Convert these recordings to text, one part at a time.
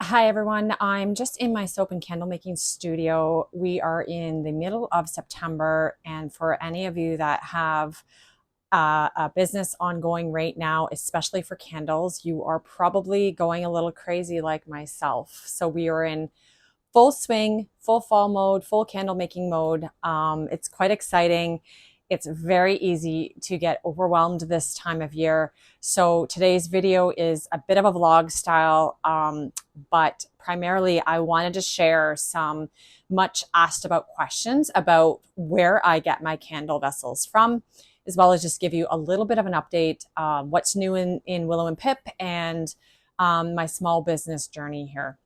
Hi everyone, I'm just in my soap and candle making studio. We are in the middle of September, and for any of you that have a business ongoing right now, especially for candles, you are probably going a little crazy like myself. So we are in full swing, full fall mode, full candle making mode. It's quite exciting. It's very easy to get overwhelmed this time of year. So today's video is a bit of a vlog style, but primarily I wanted to share some much asked about questions about where I get my candle vessels from, as well as just give you a little bit of an update, what's new in Willow and Pip, and my small business journey here.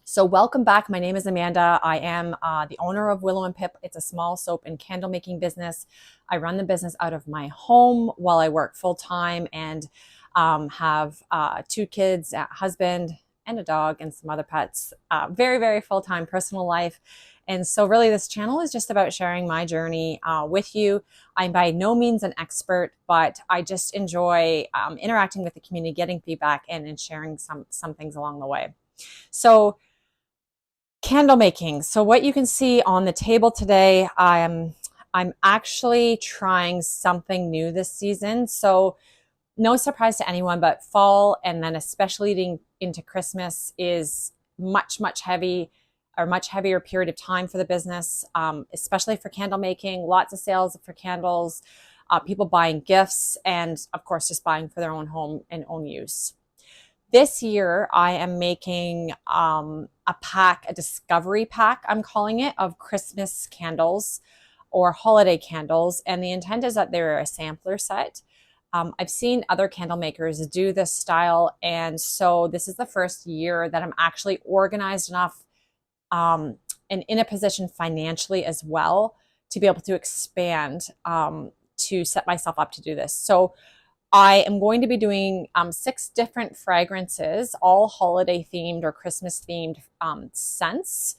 So welcome back. My name is Amanda. I am the owner of Willow and Pip. It's a small soap and candle making business. I run the business out of my home while I work full time and have 2 kids, a husband, and a dog, and some other pets. Very, very full-time personal life. And so really this channel is just about sharing my journey with you. I'm by no means an expert, but I just enjoy interacting with the community, getting feedback, and sharing some things along the way. So candle making. So what you can see on the table today, I'm actually trying something new this season. So no surprise to anyone, but fall and then especially leading into Christmas is much heavier period of time for the business, especially for candle making. Lots of sales for candles, people buying gifts, and of course just buying for their own home and own use. This year, I am making a discovery pack, I'm calling it, of Christmas candles or holiday candles. And the intent is that they're a sampler set. I've seen other candle makers do this style. And so this is the first year that I'm actually organized enough and in a position financially as well to be able to expand to set myself up to do this. So I am going to be doing 6 different fragrances, all holiday themed or Christmas themed scents,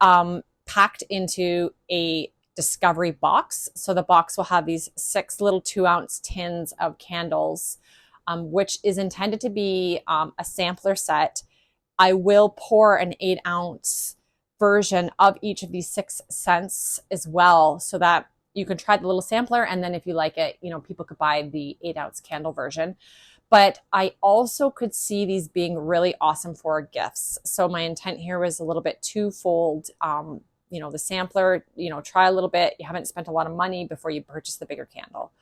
packed into a discovery box. So the box will have these 6 little 2-ounce tins of candles, which is intended to be a sampler set. I will pour an 8-ounce version of each of these 6 scents as well, so that you can try the little sampler, and then if you like it, people could buy the 8-ounce candle version. But I also could see these being really awesome for gifts. So my intent here was a little bit twofold. The sampler, try a little bit. You haven't spent a lot of money before you purchase the bigger candle.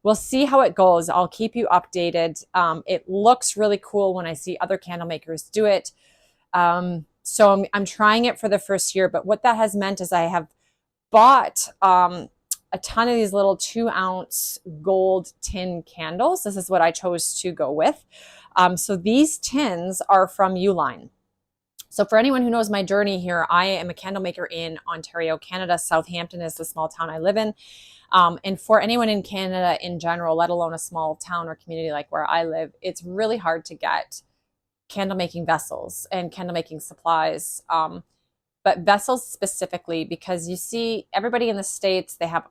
We'll see how it goes. I'll keep you updated. It looks really cool when I see other candle makers do it. So I'm trying it for the first year, but what that has meant is I have bought a ton of these little 2-ounce gold tin candles. This is what I chose to go with. So these tins are from Uline. So for anyone who knows my journey here, I am a candle maker in Ontario, Canada. Southampton is the small town I live in. And for anyone in Canada in general, let alone a small town or community like where I live, it's really hard to get candle making vessels and candle making supplies. But vessels specifically, because you see everybody in the States, they have,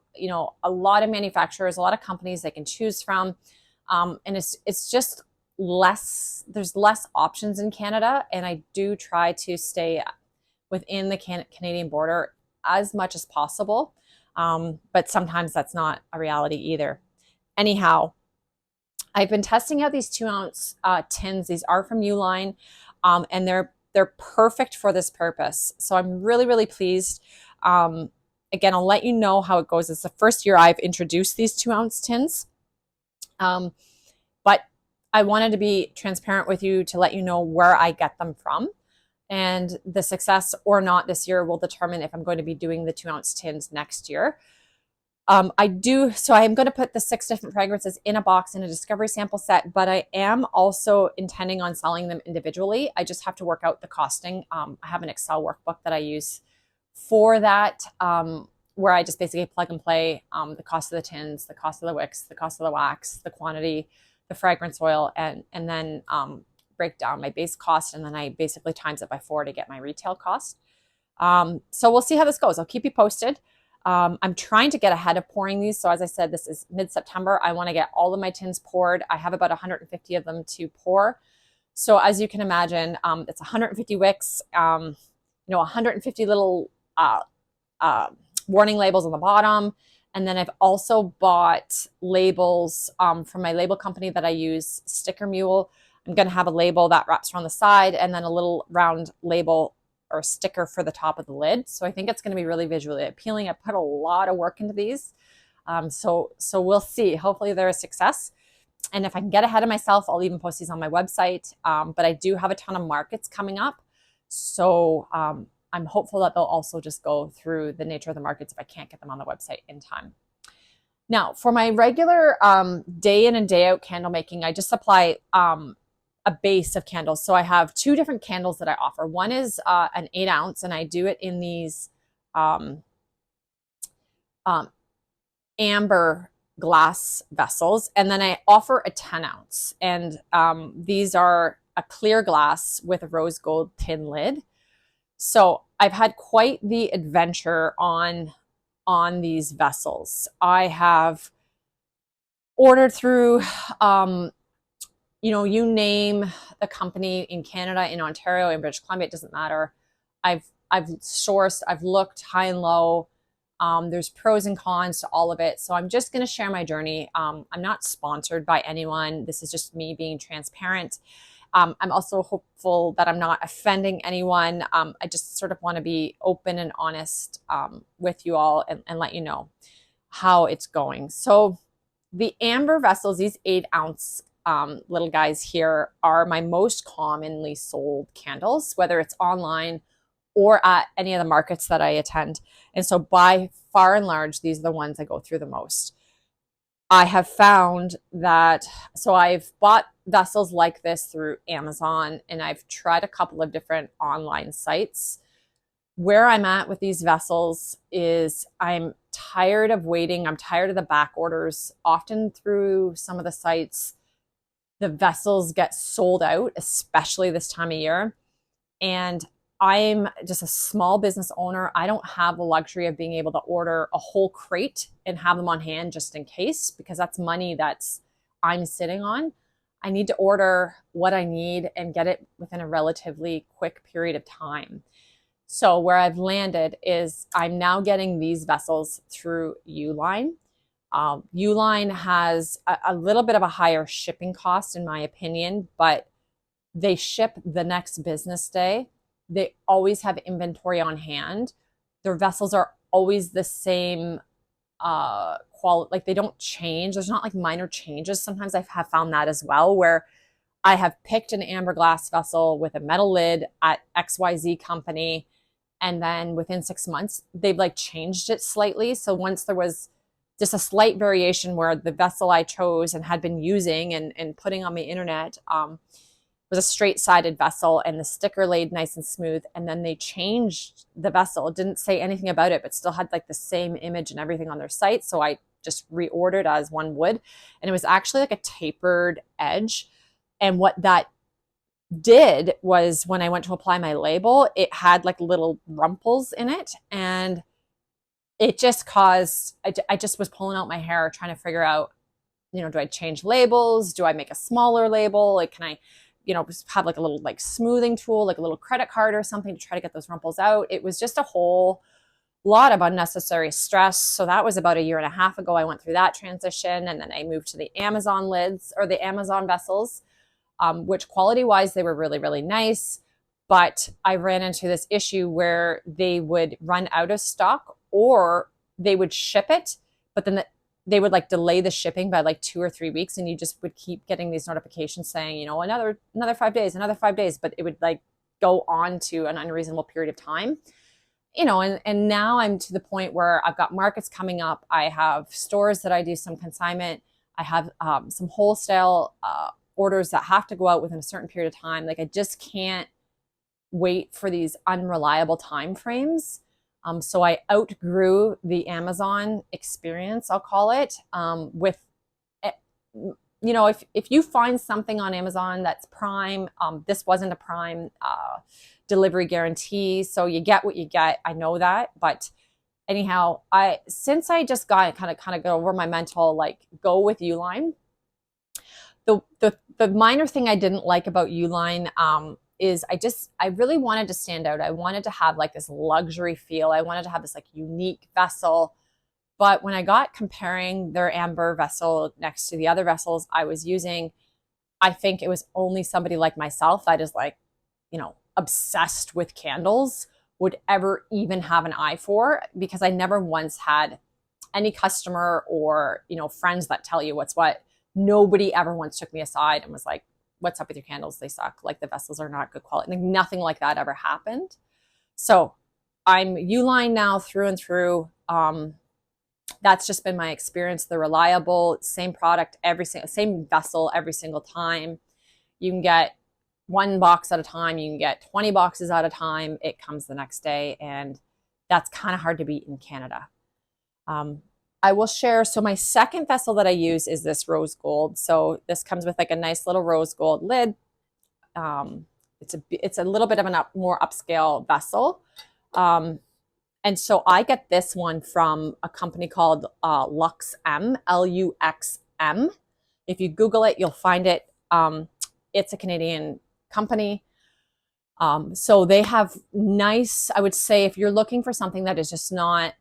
a lot of manufacturers, a lot of companies they can choose from. And it's just there's less options in Canada. And I do try to stay within the Canadian border as much as possible. But sometimes that's not a reality either. Anyhow, I've been testing out these 2-ounce tins. These are from Uline, and they're perfect for this purpose. So I'm really, really pleased. Again, I'll let you know how it goes. It's the first year I've introduced these 2-ounce tins. But I wanted to be transparent with you to let you know where I get them from. And the success or not this year will determine if I'm going to be doing the 2-ounce tins next year. So I am going to put the 6 different fragrances in a box in a discovery sample set, but I am also intending on selling them individually. I just have to work out the costing. I have an Excel workbook that I use for that, where I just basically plug and play the cost of the tins, the cost of the wicks, the cost of the wax, the quantity, the fragrance oil, and then break down my base cost, and then I basically times it by 4 to get my retail cost. So we'll see how this goes. I'll keep you posted. I'm trying to get ahead of pouring these. So as I said, this is mid-September. I want to get all of my tins poured. I have about 150 of them to pour. So as you can imagine, it's 150 wicks, 150 little uh, warning labels on the bottom. And then I've also bought labels from my label company that I use, Sticker Mule. I'm going to have a label that wraps around the side and then a little round label or sticker for the top of the lid. So I think it's going to be really visually appealing. I put a lot of work into these. So we'll see. Hopefully they're a success. And if I can get ahead of myself, I'll even post these on my website. But I do have a ton of markets coming up. So I'm hopeful that they'll also just go through the nature of the markets if I can't get them on the website in time. Now, for my regular day in and day out candle making, I just supply a base of candles. So I have two different candles that I offer. One is an 8 ounce, and I do it in these amber glass vessels. And then I offer a 10 ounce. And these are a clear glass with a rose gold tin lid. So I've had quite the adventure on these vessels. I have ordered through, you name the company in Canada, in Ontario, in British Columbia, it doesn't matter. I've sourced, I've looked high and low. There's pros and cons to all of it. So I'm just going to share my journey. I'm not sponsored by anyone. This is just me being transparent. I'm also hopeful that I'm not offending anyone. I just sort of want to be open and honest with you all and let you know how it's going. So the amber vessels, these 8 ounce little guys here, are my most commonly sold candles, whether it's online or at any of the markets that I attend. And so by far and large, these are the ones I go through the most. I have found that, so I've bought vessels like this through Amazon, and I've tried a couple of different online sites. Where I'm at with these vessels is I'm tired of waiting. I'm tired of the back orders. Often through some of the sites, the vessels get sold out, especially this time of year. And I'm just a small business owner. I don't have the luxury of being able to order a whole crate and have them on hand just in case, because that's money that's I'm sitting on. I need to order what I need and get it within a relatively quick period of time. So where I've landed is I'm now getting these vessels through Uline. Uline has a little bit of a higher shipping cost in my opinion, but they ship the next business day. They always have inventory on hand. Their vessels are always the same quality, like they don't change. There's not like minor changes. Sometimes I have found that as well, where I have picked an amber glass vessel with a metal lid at XYZ company, and then within 6 months, they've like changed it slightly. So once there was just a slight variation where the vessel I chose and had been using and putting on the internet, was a straight-sided vessel and the sticker laid nice and smooth, and then they changed the vessel. It didn't say anything about it, but still had like the same image and everything on their site. So I just reordered as one would, and it was actually like a tapered edge. And what that did was when I went to apply my label, it had like little rumples in it, and it just caused, I just was pulling out my hair trying to figure out, do I change labels? Do I make a smaller label? Like, can I have like a little like smoothing tool, like a little credit card or something to try to get those rumples out? It was just a whole lot of unnecessary stress. So that was about 1.5 years ago. I went through that transition, and then I moved to the Amazon lids, or the Amazon vessels, which quality wise, they were really, really nice. But I ran into this issue where they would run out of stock, or they would ship it, but then they would like delay the shipping by like 2 or 3 weeks, and you just would keep getting these notifications saying, another 5 days, another 5 days, but it would like go on to an unreasonable period of time. And now I'm to the point where I've got markets coming up. I have stores that I do some consignment. I have some wholesale orders that have to go out within a certain period of time. Like I just can't wait for these unreliable time frames. So I outgrew the Amazon experience, I'll call it, with, if you find something on Amazon that's Prime, this wasn't a Prime delivery guarantee, so you get what you get. I know that, but anyhow, since I just got kind of got over my mental, like, go with Uline, The minor thing I didn't like about Uline is I really wanted to stand out. I wanted to have like this luxury feel. I wanted to have this like unique vessel. But when I got comparing their amber vessel next to the other vessels I was using, I think it was only somebody like myself that is like, you know, obsessed with candles would ever even have an eye for, because I never once had any customer or, you know, friends that tell you what's what. Nobody ever once took me aside and was like, what's up with your candles? They suck. Like the vessels are not good quality. Like, nothing like that ever happened. So I'm Uline now through and through. That's just been my experience. They're reliable, same product, same vessel every single time. You can get 1 box at a time. You can get 20 boxes at a time. It comes the next day, and that's kind of hard to beat in Canada. I will share, so my second vessel that I use is this rose gold. So this comes with like a nice little rose gold lid. It's a little bit of a more upscale vessel. And so I get this one from a company called Luxm, Luxm. If you Google it, you'll find it. It's a Canadian company. So they have nice, I would say, if you're looking for something that is just not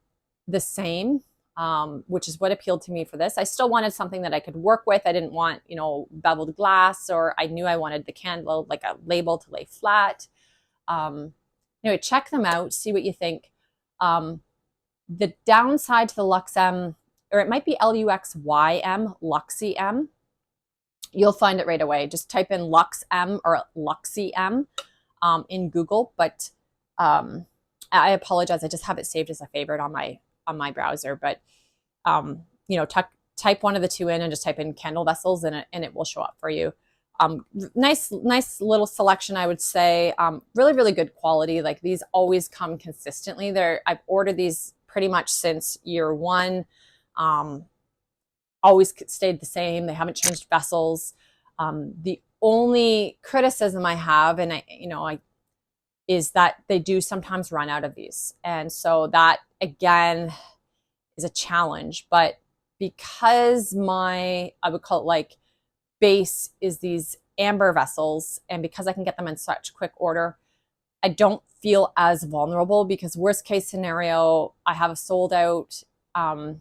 the same, which is what appealed to me for this. I still wanted something that I could work with. I didn't want, you know, beveled glass, or I knew I wanted the candle, like a label to lay flat. Anyway, check them out, see what you think. The downside to the Luxm, or it might be Luxym, Luxym, you'll find it right away. Just type in Luxm or Luxym in Google. But I apologize, I just have it saved as a favorite on my browser. But you know, type one of the two in and just type in candle vessels, and it will show up for you. Nice little selection, I would say. Really, really good quality. Like, these always come consistently. I've ordered these pretty much since year one. Always stayed the same. They haven't changed vessels. The only criticism I have, and is that they do sometimes run out of these. And so that, again, is a challenge. But because I would call it like base is these amber vessels, and because I can get them in such quick order, I don't feel as vulnerable, because worst case scenario, I have a sold out, a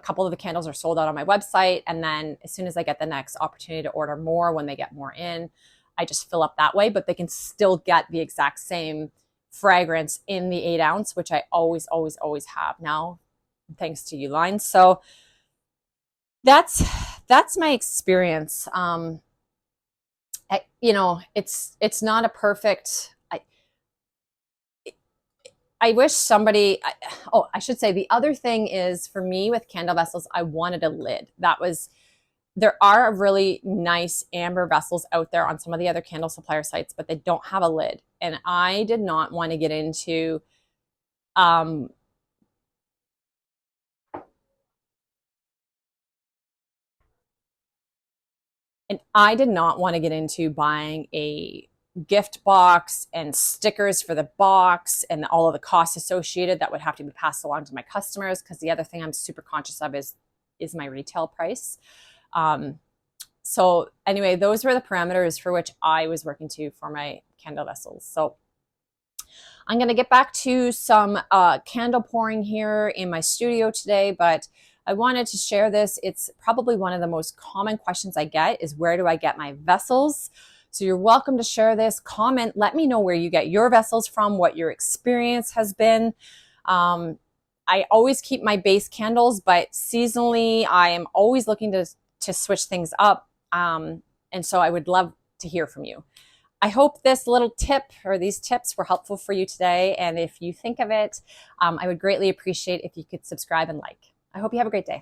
couple of the candles are sold out on my website, and then as soon as I get the next opportunity to order more, when they get more in, I just fill up that way. But they can still get the exact same fragrance in the 8 ounce, which I always have now, thanks to Uline. So that's my experience. It's not a perfect. I wish somebody. I should say the other thing is, for me with candle vessels, I wanted a lid. There are really nice amber vessels out there on some of the other candle supplier sites, but they don't have a lid, and I did not want to get into. And I did not want to get into buying a gift box and stickers for the box and all of the costs associated that would have to be passed along to my customers, because the other thing I'm super conscious of is my retail price. So anyway, those were the parameters for which I was working to for my candle vessels. So I'm going to get back to some candle pouring here in my studio today, but I wanted to share this. It's probably one of the most common questions I get is, where do I get my vessels? So you're welcome to share this, comment, let me know where you get your vessels from, what your experience has been. I always keep my base candles, but seasonally I am always looking to switch things up. And so I would love to hear from you. I hope this little tip, or these tips, were helpful for you today. And if you think of it, I would greatly appreciate if you could subscribe and like. I hope you have a great day.